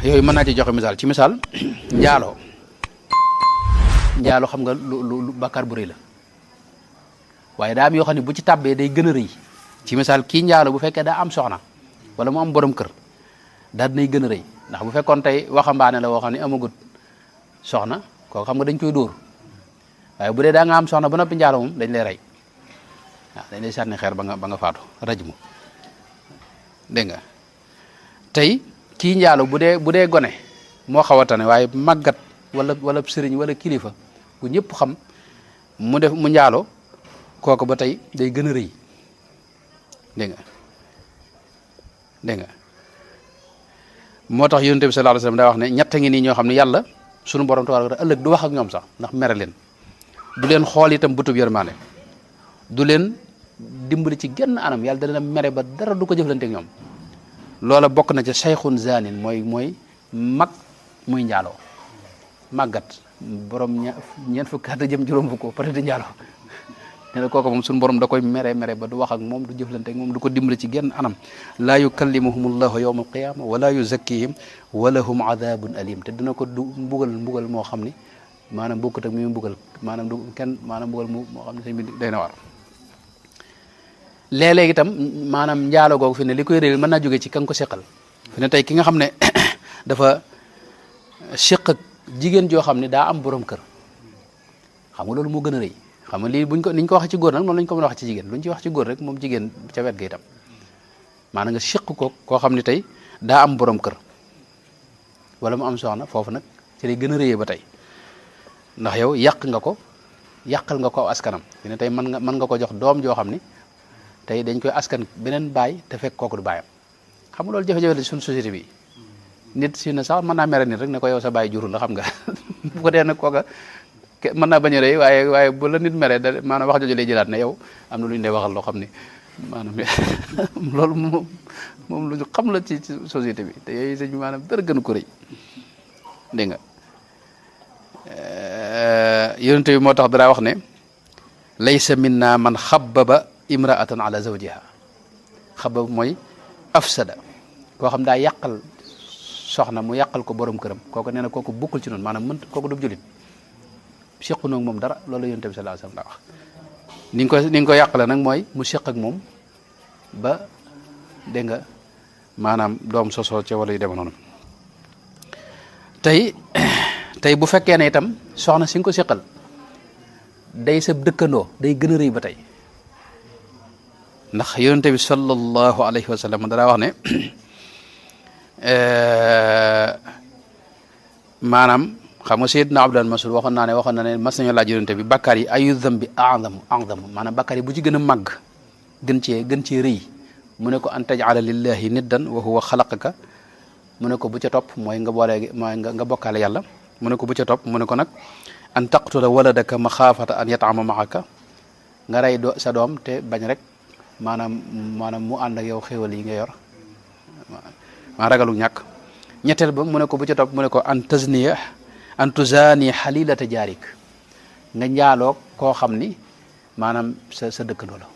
yooyu mën naa ci joxe misaal ci misaal njaaloo xam nga lu bàkkaar bu rëy la waaye daa am yoo xam ne bu ci tàbbee day gën a rëy ci misaal kii njaaloo bu fekkee daa am soxna wala mu am borom kër daal dinay gën a rëy ndax bu fekkoon tey waxambaane la woo xam ne amagut soxna kooku xam nga dañ koy dóor waaye bu dee daa nga am soxna ba noppi njaaloo moom dañ lay rey waaw dañ lay sànni xeer ba nga faatu rajmu dégg nga tey kii njaalo bu dee gone moo xaw a tane waaye màggat wala sëriñ wala kilifa bu ñëpp xam mu njaalo kooku ba tey day gën a rëy dégg nga moo tax yonent bi sallallahu alayhi wasallam daa wax ne ñett ngi nii ñoo xam ne yàlla sunu borom tabaaraka wa taala ëllëg du wax ak ñoom sax ndax mere leen du leen xool itam butub yërmaane du leen dimbali ci genn anam yàlla dana mere ba dara du ko jëflante ak ñoom loola bokk na ci sayxun zanin mooy mag muy njaaloo màggat borom ñeent fukki at jëm juróom fukk peut-être di njaaloo nee na kooku moom suñu borom da koy mere ba du wax ak moom du jëflante ak moom du ko dimbali ci genn anam laa yukallimuhum allahu yawma alqiyama wala yuzakkihim wa lahum adabun alim te dina ko du mbugal moo xam ni maanaam bokkut ak mi mbugal maanaam du kenn maanaam mbugal moo xam ne sëñ bi day na war léeg-léeg itam maanaam njaalo googu fi ne li koy réel mën naa jóge ci ka nga ko seqal fi ne tey ki nga xam ne dafa seq ak jigéen joo xam ne daa am borom kër xam nga loolu moo gën a rëy xam nga lii niñ ko waxee ci góor nag noonu lañ ko mën a wax ci jigéen luñ ci wax ci góor rek moom jigéen ca wet ga itam maanaam nga seq ko koo xam ne tey daa am borom kër wala mu am soxna foofu nag ci lay gën a rëyee ba tey ndax yow yàqal nga ko askanam fi ne tey mën nga ko jox doom joo xam ni tey dañ koy askan beneen baay te fekk kooku du baayam xam nga loolu jafe-jafe la suñu société bi nit si ne sax mën naa mere nit rek ne ko yow sa baay jurul la xam nga bu ko dee nag kooka mën naa bañ a rëy waaye bu la nit mere da maanaam wax jooju lay jëlaat ne yow am na lu ñu lay waxal loo xam ne maanaam loolu moom lu ñu xam la ci société bi te yooyu sëñ bi maanaam dara gënu ko rëy dégg nga yonent bi moo tax dara wax ne laysa minna man xabbaba imraatan ala zawjiha xabab mooy afsada koo xam daa yàqal soxna mu yàqal ko borom këram kooku nee na kooku bokkul ci noonu maanaam kooku du julit sequ noog moom dara loolu yonent bi sallallahu alayhi wasallam daa wax ni nga ko yàqale nag mooy mu seq ak moom ba dégg nga maanaam doom sosoo ca wala yu deme noonu tey bu fekkee ne itam soxna si nga ko seqal day sa dëkkandoo day gën a rëy ba tey ndax yonent bi sallallahu alayhi wa sallam dara wax ne maanaam xam nga Seydina Abdullah Mas'ud waxoon na ne mas nañu laaj yonent bi bakkaar yi ayu dambi a'zamu maanaam bakkaar yi bu ci gën a màgg gën cee rëy mu ne ko an taj'ala lillahi niddan wa huwa xalaqaka mu ne ko bu ca topp mooy nga bokkaale yàlla mu ne ko bu ca topp mu ne ko nag an taqtula waladaka maxaafata an yat'ama ma'aka nga rey sa doom te bañ rek maanaam mu ànd ak yow xéwal yi nga yor maa ragalu ñàkk ñetteel ba mu ne ko bu ca topp mu ne ko an tuzaani xalilata jaarik nga njaaloo koo xam ni maanaam sa dëkkandoo la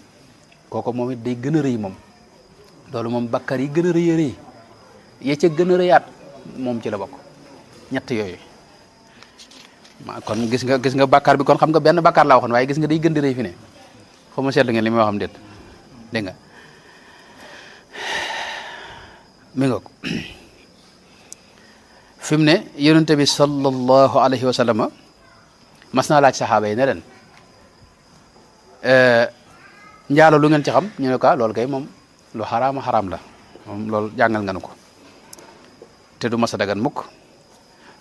kooku moom it day gën a rëy moom loolu moom bakkar yi gën a rëy ya ca gën a rëyaat moom ci la bokk ñett yooyu kon gis nga bakkar bi kon xam nga benn bakkar laa waxoon waaye gis nga day gën di rëy fi ne xaw ma seetlu ngeen li may waxam déet dégg nga mi nga ko fi mu ne yonente bi sallallahu alayhi wa sallam mas naa laaj saxaaba yi ne leen njaalo lu ngeen ci xam ñu ne ko loolu kay moom lu xaraama xaraam la moom loolu jàngal nga nu ko te du mas a dagan mukk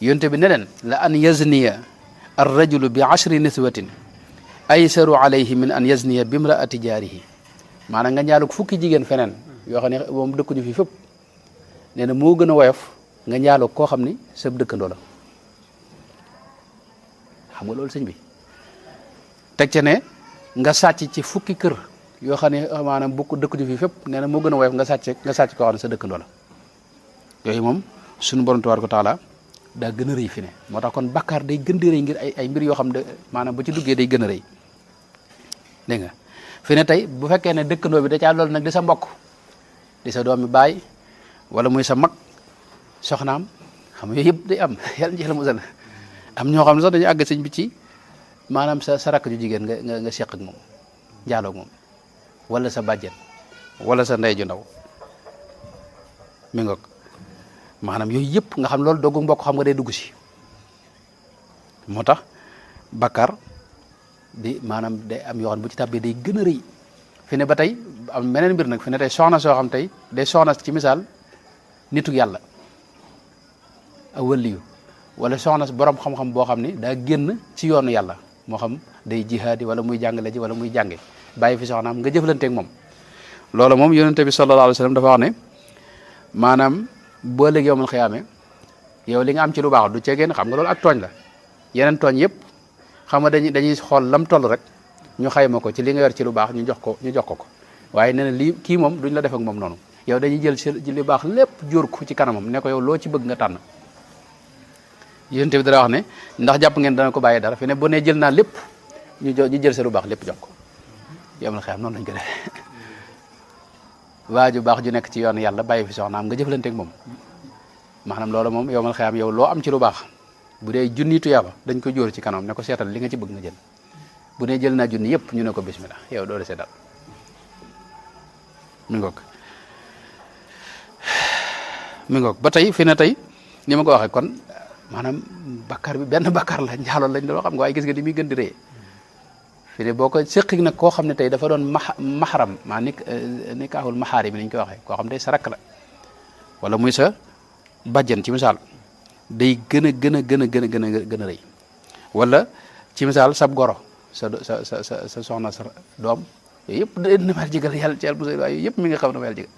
yonente bi ne leen la an yazniya ar rajulu bi 10 niswatin aysaru alayhi min an yazniya bi imraati jaarihi maanaam nga njaalug fukki jigéen feneen yoo xam ne moom dëkkuñu fi fépp nee na moo gën a woyof nga njaalug koo xam ni sa dëkkandoo la xam nga loolu sëñ bi teg ca ne nga sàcc ci fukki kër yoo xam ne maanaam bokk dëkkuñu fi fépp nee na moo gën a woyof nga sàcc koo xam ne sa dëkkandoo la yooyu moom suñu borom tabaaraka taala daa gën a rëy fi ne moo tax kon bakkaar day gën di rëy ngir ay mbir yoo xam ne maanaam bu ci duggee day gën a rëy dégg nga fi ne tey bu fekkee ne dëkkandoo bi da caa loolu nag di sa mbokk di sa doomi baay wala muy sa mag soxnaam xam nga yooyu yëpp day am yàlla njëkk la musal am ñoo xam ne sax dañuy àgg sëñ bi ci maanaam sa rakk ju jigéen nga seq ak moom njaaloo ak moom wala sa bàjjen wala sa ndey ju ndaw mi ngoog maanaam yooyu yëpp nga xam loolu doggu mbokk xam nga day dugg si moo tax bakkar di maanaam day am yoo xam bu ci tàbbee day gën a rëy fi ne ba tey am meneen mbir nag fi ne tey soxna soo xam tey day soxna ci misaal nitu yàlla a wëliyu wala soxna borom xam-xam boo xam ni daa génn ci yoonu yàlla moo xam day jihaadi wala muy jàngale ji wala muy jànge bàyyi fi soxnaam nga jëflanteeg moom loolu moom yonente bi sallallahu alayhi wa sallam dafa wax ne maanaam boo léegi yowmal xiyaame yow li nga am ci lu baax du ceegeen xam nga loolu ak tooñ la yeneen tooñ yëpp xam nga dañuy xool lam toll rek ñu xayma ko ci li nga yor ci lu baax ñu jox ko waaye nee na lii kii moom duñ la def ak moom noonu yow dañuy jël ci li baax lépp jóor ko ci kanamam ne ko yow loo ci bëgg nga tànn yonente bi dara wax ne ndax jàpp ngeen dana ko bàyyee dara fi ne bu ne jël naa lépp ñu jël sa lu baax lépp jox ko yowmal xiyaam noonu lañ ko def waa ju baax ju nekk ci yoon yàlla bàyyi fi soxnaam nga jëflanteeg moom maanaam loolu moom yowmal xiyaam yow loo am ci lu baax bu dee junni tuyaaba dañ ko jóor ci kanam ne ko seetal li nga ci bëgg nga jël bu dee jël naa junni yëpp ñu ne ko bismillah yow doo desee dal mi ngoog ba tey fi ne tey ni ma ko waxee kon maanaam bakkar bi benn bakkar la njaaloon lañ doon xam nga waaye gis nga ni muy gën di rëy fi ne boo ko séqi nag koo xam ne tey dafa doon maxaram maa ni kaahul maxaari mi ni ñu koy waxee koo xam ne sa rakk la wala muy sa bàjjen ci misaal day gën a gën a rëy wala ci misaal sab goro sa soxna sa doom yooyu yëpp dina ma jigal yàlla ci yàlla bu waaye yooyu yëpp mi nga xam ne ma yàlla jigal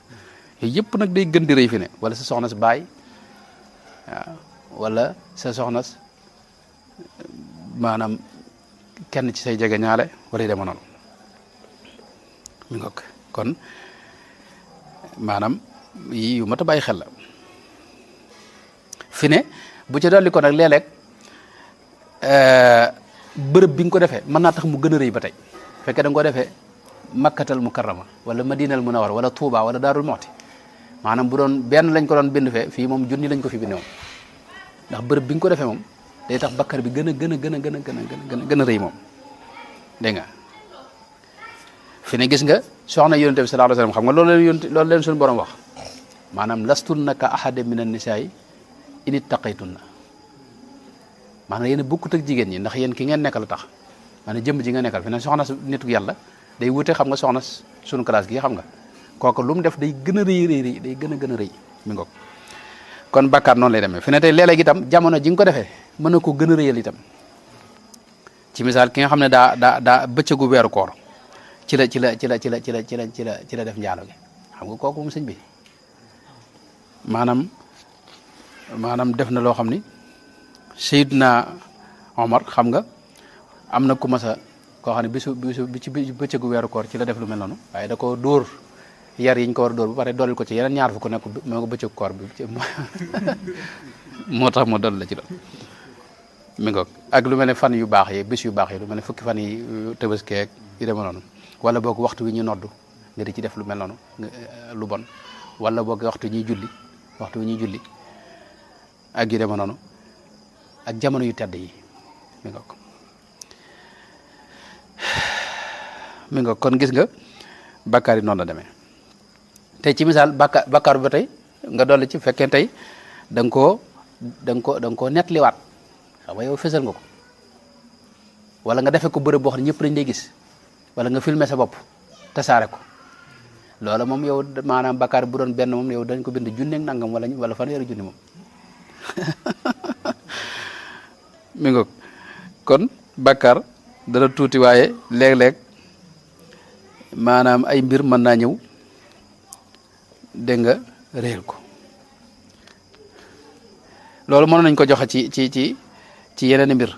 yooyu yëpp nag day gën di rëy fi ne wala sa soxna sa baay waaw wala sa soxna maanaam kenn ci say jege ñaale wala yu dema noonu mi ngoog kon maanaam yi yu mat a bàyyi xel la fi ne bu ci dolli ko nag léeg-léeg bërëb bi nga ko defee mën naa tax mu gën a rëy ba tey fekkee da nga ko defee makkatal mukarrama wala madinal munawwara wala Touba wala Daarul Muxti maanaam bu doon benn lañ ko doon bind fee fii moom junni lañ ko fi bindee moom ndax bërëb bi nga ko defee moom day tax bakkar bi gën a rëy moom dégg nga fi ne gis nga soxna yonente bi sallallahu alayhi wasallam xam nga loolu leen suñu borom wax maanaam lastunna ka ahada min an-nisaa'i in ittaqaytunna maanaam yéen a bokkut ak jigéen ñi ndax yéen ki ngeen nekkal tax maanaam jëmm ji nga nekkal fi ne soxna nitu yàlla day wute xam nga soxna suñu classe gi xam nga kooku lu mu def day gën a rëy day gën a rëy mi ngoog kon bàkkaar noonu lay demee fi ne tey léeg-léeg itam jamono ji nga ko defee mën na ko gën a rëyal itam ci misaal ki nga xam ne daa bëccëgu weeru koor ci la def njaalo gi xam nga kooku moom sëñ bi maanaam def na loo xam ni Seydina Omar xam nga am na ku masa koo xam ne bi ci bëccëgu weeru koor ci la def lu mel noonu waaye da ko dóor yar yiñ ko war a dóor ba pare doolil ko ci yeneen ñaar fu ko nekk moo ko bëccëgu koor bi moo tax ma dool la ci doon mi ngoog ak lu mel ne fan yu baax yi bis yu baax yi lu mel ne fukki fan yi tëbaskeeg yu deme noonu wala boog waxtu wi ñu noddu nga di ci def lu mel noonu lu bon wala boog waxtu wi ñuy julli ak yu deme noonu ak jamono yu tedd yi mi ngoog kon gis nga bakkaar yi noonu la demee tey ci misaal bakkaar bi ba tey nga dolli ci fekkee tey da nga koo nettaliwaat xam nga yow fësal nga ko wala nga defee ko bërëb boo xam ne ñëpp dañ lay gis wala nga filmer sa bopp tasaare ko loola moom yow maanaam bakkaar bu doon benn moom yow dañ ko bind junneeg nangam wala fanweeri junni moom mi ngoog kon bakkaar dana tuuti waaye léeg-léeg maanaam ay mbir mën naa ñëw dégg nga réel ko loolu mënoon nañ ko joxe ci yeneen mbir